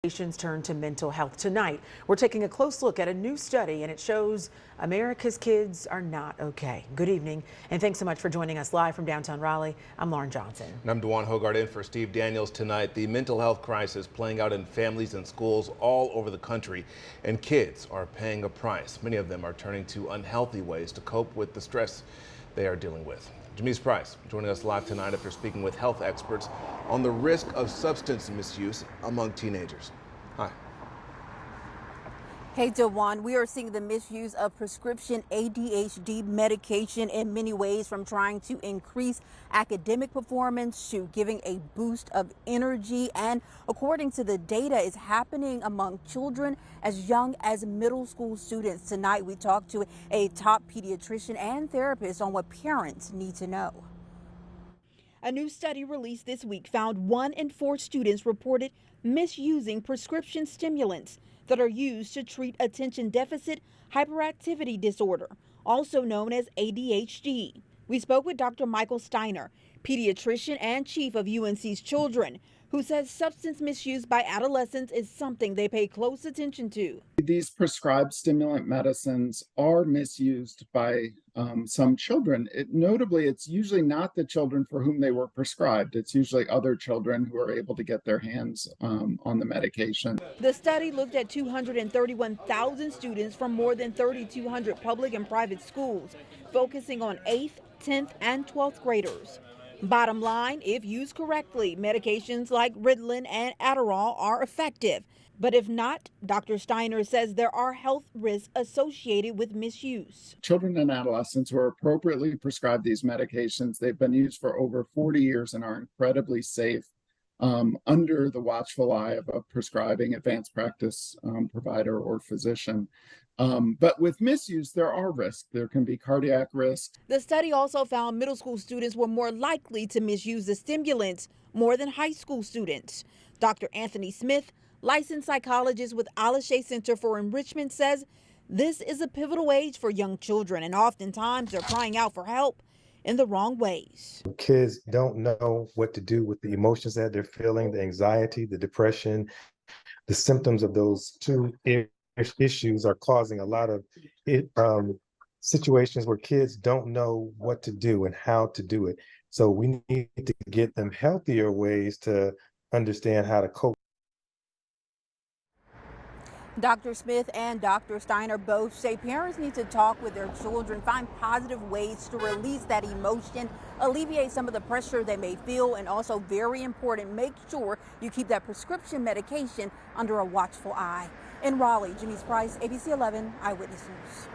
Turn to mental health. Tonight, we're taking a close look at a new study, and it shows America's kids are not okay. Good evening, and thanks so much for joining us live from downtown Raleigh. I'm Lauren Johnson. And I'm DeJuan Hogart in for Steve Daniels tonight. The mental health crisis playing out in families and schools all over the country, and kids are paying a price. Many of them are turning to unhealthy ways to cope with the stress they are dealing with. Janice Price joining us live tonight after speaking with health experts on the risk of substance misuse among teenagers. Hi. Hey, DeJuan, we are seeing the misuse of prescription ADHD medication in many ways, from trying to increase academic performance to giving a boost of energy. And according to the data, it's happening among children as young as middle school students. Tonight, we talked to a top pediatrician and therapist on what parents need to know. A new study released this week found 1 in 4 students reported misusing prescription stimulants that are used to treat attention deficit hyperactivity disorder, also known as ADHD. We spoke with Dr. Michael Steiner, pediatrician and chief of UNC's Children, who says substance misuse by adolescents is something they pay close attention to. These prescribed stimulant medicines are misused by some children. Notably, it's usually not the children for whom they were prescribed. It's usually other children who are able to get their hands on the medication. The study looked at 231,000 students from more than 3,200 public and private schools, focusing on 8th, 10th, and 12th graders. Bottom line, if used correctly, medications like Ritalin and Adderall are effective. But if not, Dr. Steiner says there are health risks associated with misuse. Children and adolescents who are appropriately prescribed these medications, they've been used for over 40 years and are incredibly safe under the watchful eye of a prescribing advanced practice provider or physician. But with misuse, there are risks. There can be cardiac risks. The study also found middle school students were more likely to misuse the stimulants more than high school students. Dr. Anthony Smith, licensed psychologist with Alashay Center for Enrichment, says this is a pivotal age for young children, and oftentimes they're crying out for help in the wrong ways. Kids don't know what to do with the emotions that they're feeling, the anxiety, the depression. The symptoms of those two issues are causing a lot of situations where kids don't know what to do and how to do it. So we need to get them healthier ways to understand how to cope. Dr. Smith and Dr. Steiner both say parents need to talk with their children, find positive ways to release that emotion, alleviate some of the pressure they may feel, and also, very important, make sure you keep that prescription medication under a watchful eye. In Raleigh, Janice Price, ABC 11 Eyewitness News.